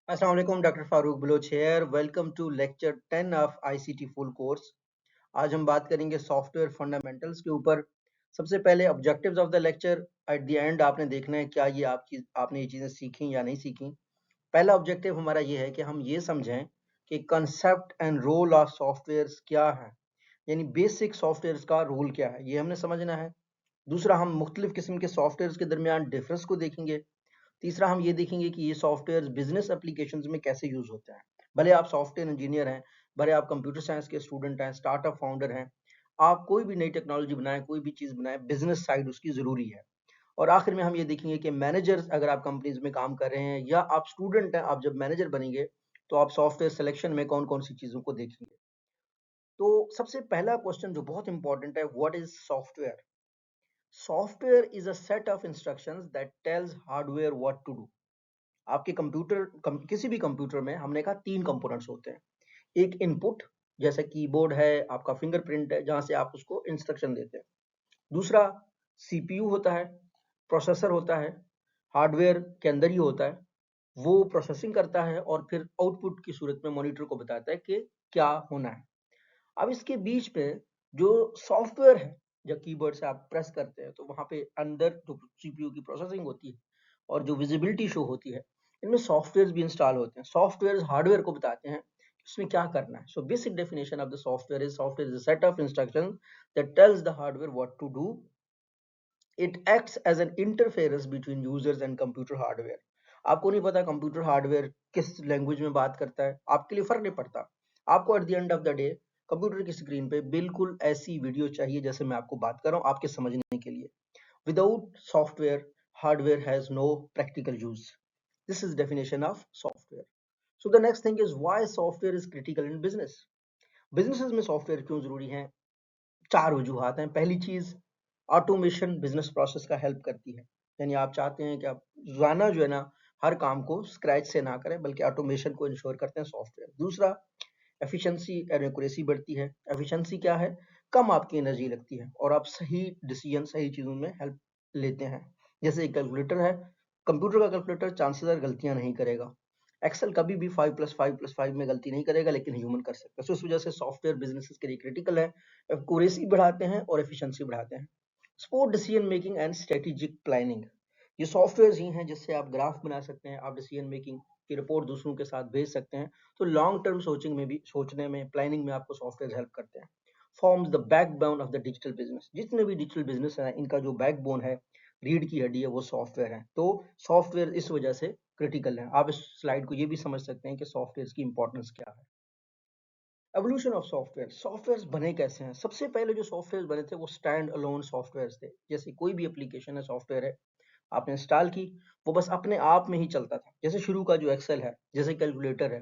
अस्सलाम वालेकुम, doctor Farooq Baloch here. Welcome to lecture 10 of ICT full course. आज हम बात करेंगे सॉफ्टवेयर फंडामेंटल्स के ऊपर। सबसे पहले objectives of the lecture. At the end आपने देखना है क्या ये आपने ये चीज़ें सीखी या नहीं सीखी। पहला ऑब्जेक्टिव हमारा ये है कि हम ये समझें कि concept and role of softwares क्या है, यानी बेसिक सॉफ्टवेयर्स का रोल क्या है, ये हमने समझना है। दूसरा, हम मुख्तलिफ किस्म के सॉफ्टवेयर्स के दरमियान डिफरेंस को देखेंगे। तीसरा, हम ये देखेंगे कि ये सॉफ्टवेयर बिजनेस एप्लीकेशंस में कैसे यूज होते हैं। भले आप सॉफ्टवेयर इंजीनियर हैं, भले आप कंप्यूटर साइंस के स्टूडेंट हैं, स्टार्टअप फाउंडर हैं, आप कोई भी नई टेक्नोलॉजी बनाएं, कोई भी चीज़ बनाएं, बिजनेस साइड उसकी ज़रूरी है। और आखिर में हम ये देखेंगे कि मैनेजर्स, अगर आप कंपनीज में काम कर रहे हैं या आप स्टूडेंट हैं, आप जब मैनेजर बनेंगे तो आप सॉफ्टवेयर सिलेक्शन में कौन कौन सी चीज़ों को देखेंगे। तो सबसे पहला क्वेश्चन जो बहुत इंपॉर्टेंट है, what is software? Software is a set of instructions that tells hardware what to do. आपके किसी भी कंप्यूटर में हमने कहा तीन कंपोनेंट्स होते हैं। एक इनपुट, जैसे कीबोर्ड है, आपका फिंगरप्रिंट है, जहां से आप उसको इंस्ट्रक्शन देते हैं। दूसरा सीपीयू होता है, प्रोसेसर होता है, हार्डवेयर के अंदर ही होता है। वो प्रोसेसिंग करता है और फिर आउटपुट की सूरत में मॉनिटर को बताता है कि क्या होना है। अब इसके बीच पे जो सॉफ्टवेयर है, जब कीबोर्ड से आप प्रेस करते हैं तो वहां पे अंदर जो सीपीयू की प्रोसेसिंग होती है और जो विजिबिलिटी शो होती है, इनमें सॉफ्टवेयर भी इंस्टॉल होते हैं। सॉफ्टवेयर हार्डवेयर को बताते हैं कि उसमें क्या करना है। So basic definition of the software is a set of instructions that tells the hardware what to do. It acts as an interference between users and computer hardware. आपको नहीं पता कंप्यूटर हार्डवेयर किस लैंग्वेज में बात करता है, आपके लिए फर्क नहीं पड़ता। आपको at the end of the day computer की स्क्रीन पे बिल्कुल ऐसी वीडियो चाहिए जैसे मैं आपको बात कर रहा हूँ, आपके समझने के लिए। Without software, hardware has no practical use. This is definition of software. So the next thing is why software is critical in business. Businesses में सॉफ्टवेयर क्यों जरूरी है? चार वजूहात हैं। पहली चीज, ऑटोमेशन बिजनेस प्रोसेस का हेल्प करती है। यानी आप चाहते हैं कि आप रोजाना जो है ना हर काम को स्क्रैच से ना करें, बल्कि ऑटोमेशन को इंश्योर करते हैं सॉफ्टवेयर। दूसरा, एफिशिएंसी एंड एक्यूरेसी बढ़ती है। एफिशिएंसी क्या है? कम आपकी एनर्जी लगती है और आप सही डिसीजन, सही चीजों में हेल्प लेते हैं। जैसे एक कैलकुलेटर है, कंप्यूटर का कैलकुलेटर चांसेस है गलतियां नहीं करेगा। एक्सेल कभी भी 5+5+5 में गलती नहीं करेगा, लेकिन ह्यूमन कर सकता है। So, इस वजह से सॉफ्टवेयर बिजनेसेस के लिए क्रिटिकल है। एक्यूरेसी बढ़ाते हैं और एफिशिएंसी बढ़ाते हैं। Sport decision making and strategic planning, ये सॉफ्टवेयर ही हैं जिससे आप ग्राफ बना सकते हैं, आप डिसीजन मेकिंग की रिपोर्ट दूसरों के साथ भेज सकते हैं। तो लॉन्ग टर्म सोचने में, प्लानिंग में आपको सॉफ्टवेयर हेल्प करते हैं। Forms the backbone of the digital business. जितने भी डिजिटल बिजनेस है, इनका जो बैकबोन है, रीढ़ की हड्डी है, वो सॉफ्टवेयर है। तो सॉफ्टवेयर इस वजह से क्रिटिकल है। आप इस स्लाइड को ये भी समझ सकते हैं कि सॉफ्टवेयर की इंपॉर्टेंस क्या है। एवोल्यूशन ऑफ सॉफ्टवेयर, सॉफ्टवेयर बने कैसे हैं? सबसे पहले जो सॉफ्टवेयर बने थे वो स्टैंड अलोन सॉफ्टवेयर थे। जैसे कोई भी एप्लीकेशन है, सॉफ्टवेयर है, आपने इंस्टॉल की, वो बस अपने आप में ही चलता था। जैसे शुरू का जो एक्सेल है, जैसे कैलकुलेटर है।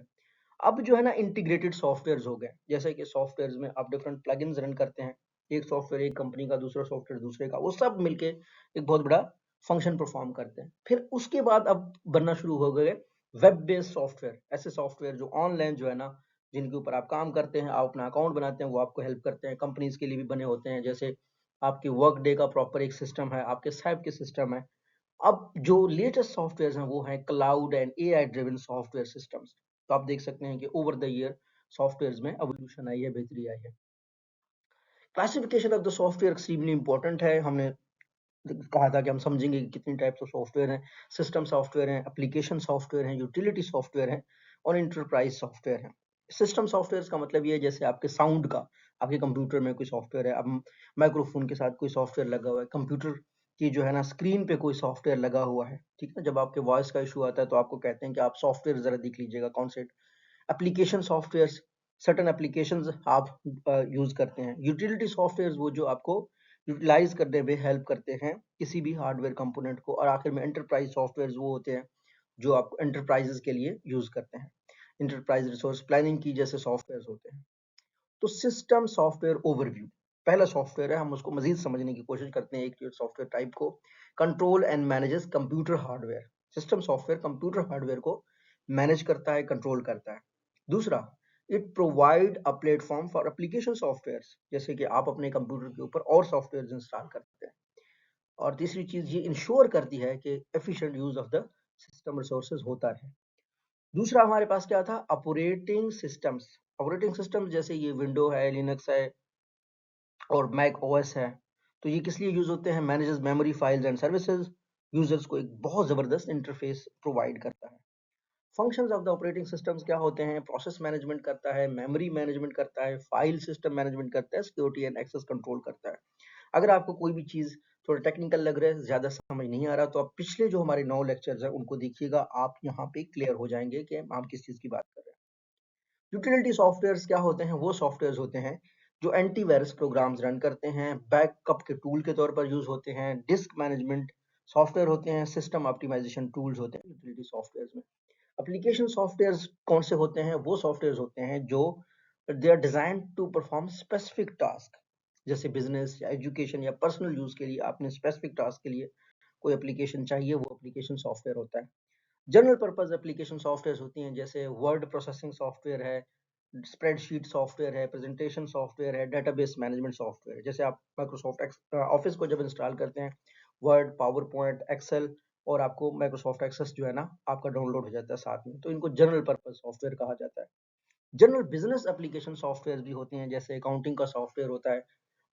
अब जो है ना इंटीग्रेटेड सॉफ्टवेयर हो गए। जैसे कि सॉफ्टवेयर में आप डिफरेंट प्लगइन्स रन करते हैं। एक सॉफ्टवेयर एक कंपनी का, दूसरा सॉफ्टवेयर दूसरे का, वो सब मिलके एक बहुत बड़ा फंक्शन परफॉर्म करते हैं। फिर उसके बाद अब बनना शुरू हो गए वेब बेस्ड सॉफ्टवेयर। ऐसे सॉफ्टवेयर जो ऑनलाइन जो है ना, जिनके ऊपर आप काम करते हैं, आप अपना अकाउंट बनाते हैं, वो आपको हेल्प करते हैं। कंपनीज के लिए भी बने होते हैं। जैसे आपके वर्क डे का प्रॉपर एक सिस्टम है, आपके सैप के सिस्टम है। अब जो लेटेस्ट सॉफ्टवेयर हैं वो हैं cloud and AI driven software systems. तो आप देख सकते हैं कि ओवर द ईयर सॉफ्टवेयर में एवोल्यूशन आई है, बेहतरी आई है। Classification of the software extremely important है। हमने कहा था कि हम समझेंगे कि कितनी टाइप्स ऑफ सॉफ्टवेयर हैं। सिस्टम सॉफ्टवेयर हैं, एप्लीकेशन सॉफ्टवेयर हैं, यूटिलिटी सॉफ्टवेयर हैं और इंटरप्राइज सॉफ्टवेयर हैं। सिस्टम सॉफ्टवेयर का मतलब ये है, जैसे आपके साउंड का, आपके कंप्यूटर में कोई सॉफ्टवेयर है, अब माइक्रोफोन के साथ कोई सॉफ्टवेयर लगा हुआ है, कंप्यूटर की जो है ना स्क्रीन पे कोई सॉफ्टवेयर लगा हुआ है, ठीक है। जब आपके वॉइस का इशू आता है तो आपको कहते हैं कि आप सॉफ्टवेयर जरा देख लीजिएगा कौन से। एप्लीकेशन सॉफ्टवेयर, सर्टेन एप्लीकेशंस आप यूज करते हैं। यूटिलिटी सॉफ्टवेयर वो जो आपको यूटिलाइज करने में हेल्प करते हैं किसी भी हार्डवेयर कंपोनेंट को। और आखिर में एंटरप्राइज सॉफ्टवेयर वो होते हैं जो आप एंटरप्राइजेस के लिए यूज करते हैं। एंटरप्राइज रिसोर्स प्लानिंग की जैसे सॉफ्टवेयर होते हैं। तो सिस्टम सॉफ्टवेयर ओवरव्यू, पहला सॉफ्टवेयर है, हम उसको मजीद समझने की कोशिश करते हैं एक सॉफ्टवेयर टाइप को। Control and manages computer hardware. System software computer hardware को मैनेज करता है, कंट्रोल करता है। दूसरा, it provide a platform for application software, जैसे कि आप अपने कंप्यूटर के ऊपर और सॉफ्टवेयर इंस्टॉल करते हैं। और तीसरी चीज ये इंश्योर करती है कि efficient use of the system resources होता है। दूसरा हमारे पास क्या था, ऑपरेटिंग सिस्टम्स। ऑपरेटिंग सिस्टम जैसे ये विंडो है, लिनक्स है और मैक ओएस है, तो ये किस लिए यूज होते हैं, manages memory files and services, users को एक बहुत जबरदस्त इंटरफेस प्रोवाइड करता है। Functions of the operating systems क्या होते हैं, प्रोसेस मैनेजमेंट करता है, मेमोरी मैनेजमेंट करता है, फाइल सिस्टम मैनेजमेंट करता है, सिक्योरिटी एंड एक्सेस कंट्रोल करता है। अगर आपको कोई भी चीज थोड़ा टेक्निकल लग रहा है, ज्यादा समझ नहीं आ रहा, तो आप पिछले जो हमारे 9 लेक्चर्स हैं उनको देखिएगा, आप यहाँ पे क्लियर हो जाएंगे कि हम किस चीज की बात कर रहे हैं। यूटिलिटी सॉफ्टवेयर्स क्या होते हैं, वो सॉफ्टवेयर्स होते हैं जो एंटीवायरस प्रोग्राम्स रन करते हैं, बैकअप के टूल के तौर पर यूज होते हैं, डिस्क मैनेजमेंट सॉफ्टवेयर होते हैं, सिस्टम ऑप्टिमाइजेशन टूल्स होते हैं यूटिलिटी सॉफ्टवेयर्स में। एप्लीकेशन सॉफ्टवेयर्स कौन से होते हैं, वो सॉफ्टवेयर्स होते हैं जो they are designed to perform specific task, जैसे बिजनेस या एजुकेशन या पर्सनल यूज के लिए आपने स्पेसिफिक टास्क के लिए कोई एप्लीकेशन चाहिए, वो एप्लीकेशन सॉफ्टवेयर होता है। जनरल पर्पस एप्लीकेशन सॉफ्टवेयर होती हैं, जैसे वर्ड प्रोसेसिंग सॉफ्टवेयर है, स्प्रेडशीट सॉफ्टवेयर है, प्रेजेंटेशन सॉफ्टवेयर है, डेटाबेस मैनेजमेंट सॉफ्टवेयर है। जैसे आप माइक्रोसॉफ्ट ऑफिस को जब इंस्टॉल करते हैं, वर्ड, पावर पॉइंट, एक्सेल, और आपको माइक्रोसॉफ्ट एक्सेस जो है ना आपका डाउनलोड हो जाता है साथ में, तो इनको जनरल पर्पस सॉफ्टवेयर कहा जाता है। जनरल बिजनेस एप्लीकेशन सॉफ्टवेयर भी होते हैं, जैसे अकाउंटिंग का सॉफ्टवेयर होता है,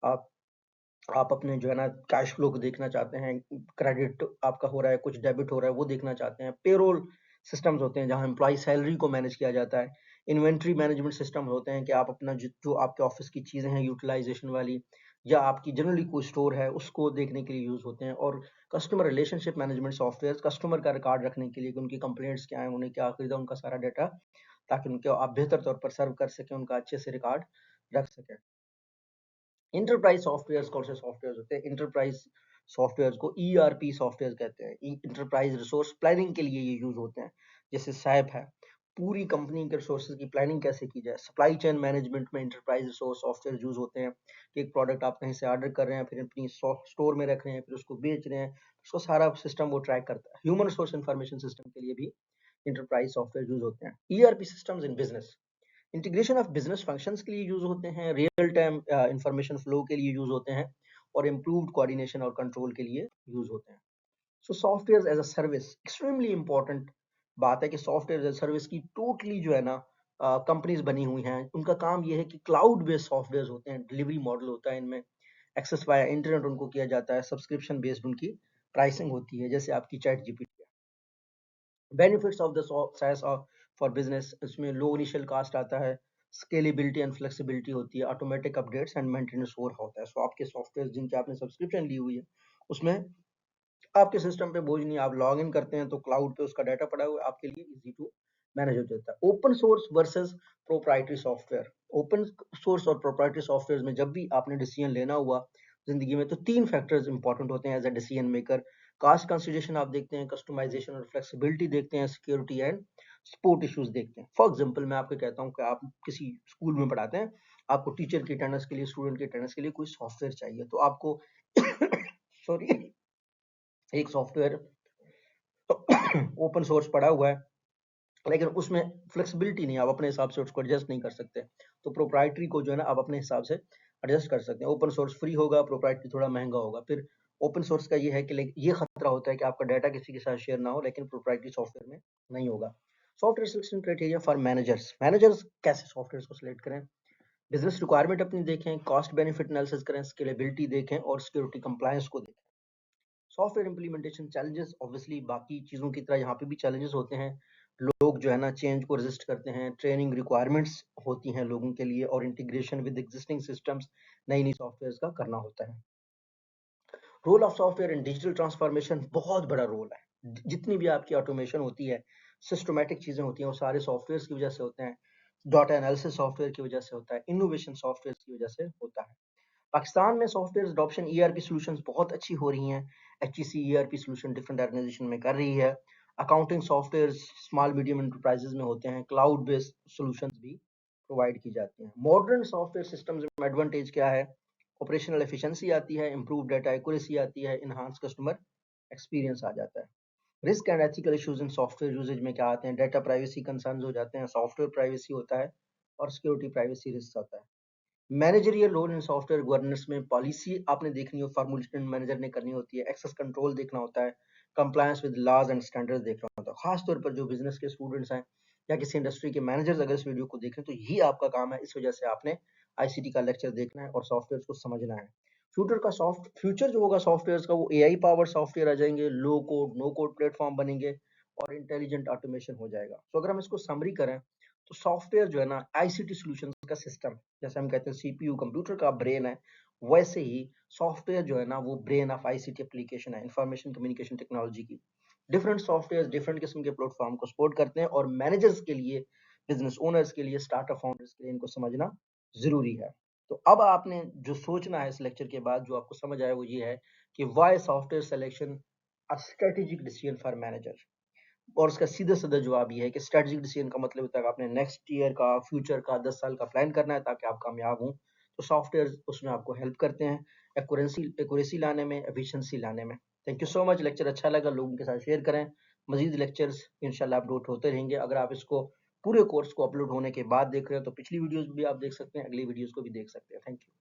आप अपने जो है ना कैश फ्लो को देखना चाहते हैं, क्रेडिट आपका हो रहा है, कुछ डेबिट हो रहा है, वो देखना चाहते हैं। पेरोल सिस्टम्स होते हैं जहां एम्प्लॉय सैलरी को मैनेज किया जाता है। इन्वेंट्री मैनेजमेंट सिस्टम होते हैं कि आप अपना जो आपके ऑफिस की चीजें हैं यूटिलाइजेशन वाली, या आपकी जनरली कोई स्टोर है, उसको देखने के लिए यूज होते हैं। और customer relationship management software, customer का रिकॉर्ड रखने के लिए कि उनकी कंप्लेंट्स क्या है, उन्हें क्या खरीदा, उनका सारा डाटा, ताकि उनके आप बेहतर तौर पर सर्व कर सकें, उनका अच्छे से रिकॉर्ड रख सकें। इंटरप्राइज सॉफ्टवेयर कौन से सॉफ्टवेयर होते हैं, इंटरप्राइज सॉफ्टवेयर को ईआरपी सॉफ्टवेयर कहते हैं। इंटरप्राइज रिसोर्स प्लानिंग के लिए ये यूज होते हैं, जैसे सैप है, पूरी कंपनी के रिसोर्सेज की प्लानिंग कैसे की जाए। सप्लाई चेन मैनेजमेंट में इंटरप्राइज रिसोर्स सॉफ्टवेयर यूज होते हैं कि एक प्रोडक्ट आप कहीं से ऑर्डर कर रहे हैं, फिर अपनी स्टोर में रख रहे हैं, फिर उसको बेच रहे हैं, उसको सारा सिस्टम वो ट्रैक करता है। ह्यूमन रिसोर्स इंफॉर्मेशन सिस्टम के लिए भी इंटरप्राइज सॉफ्टवेयर यूज होते हैं। ERP systems in business, integration of business functions के लिए यूज होते हैं, रियल टाइम इंफॉर्मेशन फ्लो के लिए यूज होते हैं, और इम्प्रूव्ड कोऑर्डिनेशन और कंट्रोल के लिए यूज होते हैं। So software as a service, extremely important बात है कि सॉफ्टवेयर एज अ सर्विस की टोटली जो है ना कंपनीज बनी हुई हैं, उनका काम ये है कि क्लाउड बेस्ड सॉफ्टवेयर होते हैं, डिलीवरी मॉडल होता है इनमें, एक्सेस वाया इंटरनेट उनको किया जाता है, सब्सक्रिप्शन बेस्ड उनकी प्राइसिंग होती है, जैसे आपकी chat GPT. Benefits of the SaaS for business, इसमें लो इनिशियल कास्ट आता है, स्केलेबिलिटी एंड फ्लेक्सिबिलिटी होती है, ऑटोमेटिक अपडेट्स एंड मेंटेनेंस हो रहा होता है। सो आपके सॉफ्टवेयर जिनके आपने सब्सक्रिप्शन ली हुई है, उसमें आपके सिस्टम पे बोझ नहीं, आप लॉग इन करते हैं तो क्लाउड पे उसका डाटा पड़ा हुआ है, आपके लिए इजी टू मैनेज हो जाता है। Open source versus proprietary software, open source और प्रोप्राइटरी सॉफ्टवेयर में जब भी आपने डिसीजन लेना हुआ जिंदगी में, तो तीन फैक्टर्स इंपॉर्टेंट होते हैं as a decision maker. Cost consideration आप देखते हैं, कस्टमाइजेशन और फ्लेक्सिबिलिटी देखते हैं, सिक्योरिटी एंड सपोर्ट इश्यूज देखते हैं। फॉर एग्जाम्पल मैं आपको कहता हूँ कि आप किसी स्कूल में पढ़ाते हैं, आपको टीचर की अटेंडेंस के लिए, स्टूडेंट की अटेंडेंस के लिए कोई सॉफ्टवेयर चाहिए, तो आपको सॉरी, एक सॉफ्टवेयर ओपन सोर्स पड़ा हुआ है, लेकिन उसमें फ्लेक्सिबिलिटी नहीं, आप अपने हिसाब से उसको एडजस्ट नहीं कर सकते। तो प्रोप्राइटरी को जो है ना आप अपने हिसाब से एडजस्ट कर सकते हैं। ओपन सोर्स फ्री होगा, प्रोप्राइटरी थोड़ा महंगा होगा। फिर ओपन सोर्स का ये है कि ये खतरा होता है कि आपका डाटा किसी के साथ शेयर ना हो, लेकिन प्रोप्राइटरी सॉफ्टवेयर में नहीं होगा। Software selection criteria for managers, managers कैसे सॉफ्टवेयर को सिलेक्ट करें, बिजनेस रिक्वायरमेंट अपनी देखें, कॉस्ट बेनिफिट एनालिसिस करें, स्केलेबिलिटी देखें और सिक्योरिटी कंप्लायंस को देखें। सॉफ्टवेयर इंप्लीमेंटेशन चैलेंजेस, ऑब्वियसली बाकी चीज़ों की तरह यहाँ पे भी चैलेंजेस होते हैं। लोग जो है ना चेंज को रेजिस्ट करते हैं, ट्रेनिंग रिक्वायरमेंट्स होती हैं लोगों के लिए, और इंटीग्रेशन विद एग्जिस्टिंग सिस्टम्स नई नई सॉफ्टवेयर का करना होता है। Role of software in digital transformation, बहुत बड़ा रोल है। जितनी भी आपकी ऑटोमेशन होती है, सिस्टमैटिक चीज़ें होती हैं, वो सारे सॉफ्टवेयर की वजह से होते हैं। डाटा एनालिसिस सॉफ्टवेयर की वजह से होता है, इनोवेशन सॉफ्टवेयर की वजह से होता है। पाकिस्तान में सॉफ्टवेयर अडॉप्शन ईआरपी सॉल्यूशंस बहुत अच्छी हो रही हैं। HEC ERP solution different organization में कर रही है। Accounting software small medium enterprises में होते हैं। क्लाउड बेस्ड सॉल्यूशंस भी प्रोवाइड की जाती हैं। मॉडर्न सॉफ्टवेयर सिस्टम्स में एडवांटेज क्या है, ऑपरेशनल एफिशिएंसी आती है, इंप्रूव डाटा एक्यूरेसी आती है, इनहांस कस्टमर एक्सपीरियंस आ जाता है। Risk and ethical issues in software usages में क्या आते हैं, डाटा प्राइवेसी कंसर्न्स हो जाते हैं, सॉफ्टवेयर प्राइवेसी होता है, और सिक्योरिटी प्राइवेसी रिस्क होता है। Managerial role in software governance में पॉलिसी आपने देखनी हो, फॉर्मुलेशन मैनेजर ने करनी होती है, एक्सेस कंट्रोल देखना होता है, compliance with laws and standards देखना होता है। खासतौर पर जो बिजनेस के स्टूडेंट्स हैं, या किसी इंडस्ट्री के मैनेजर्स अगर इस वीडियो को देख रहे हैं तो यही आपका काम है। इस वजह से आपने आईसीटी का लेक्चर देखना है और सॉफ्टवेयर को समझना है। फ्यूचर जो होगा सॉफ्टवेयर का, वो एआई पावर सॉफ्टवेयर आ जाएंगे, लो कोड नो कोड प्लेटफॉर्म बनेंगे और इंटेलिजेंट ऑटोमेशन हो जाएगा। तो अगर हम इसको समरी करें तो सॉफ्टवेयर जो है ना आईसीटी सॉल्यूशंस का सिस्टम, जैसे हम कहते हैं सीपीयू कंप्यूटर का ब्रेन है, वैसे ही सॉफ्टवेयर जो है ना वो ब्रेन ऑफ आईसीटी एप्लीकेशन है, इंफॉर्मेशन कम्युनिकेशन टेक्नोलॉजी की। डिफरेंट सॉफ्टवेयर डिफरेंट किस्म के प्लेटफॉर्म को सपोर्ट करते हैं और मैनेजर्स के लिए, बिजनेस ओनर्स के लिए, स्टार्टअप फाउंडर्स के लिए इनको समझना जरूरी है। तो अब आपने जो सोचना है इस लेक्चर के बाद, जो आपको समझ आया वो ये है कि why software selection a strategic decision for manager. और उसका सीधा साधा जवाब ये है कि स्ट्रेटेजिक डिसीजन का मतलब होता है कि आपने नेक्स्ट ईयर का, फ्यूचर का, 10 साल का प्लान करना है ताकि आप कामयाब हों। तो सॉफ्टवेयर उसमें आपको हेल्प करते हैं एक्यूरेसी लाने में, एफिशिएंसी लाने में। Thank you so much. Lecture अच्छा लगा लोगों के साथ शेयर करें। मजीद लेक्चर्स इंशाल्लाह अपलोड होते रहेंगे। अगर आप इसको पूरे कोर्स को अपलोड होने के बाद देख रहे हो तो पिछली वीडियोस भी आप देख सकते हैं, अगली वीडियोस को भी देख सकते हैं। Thank you.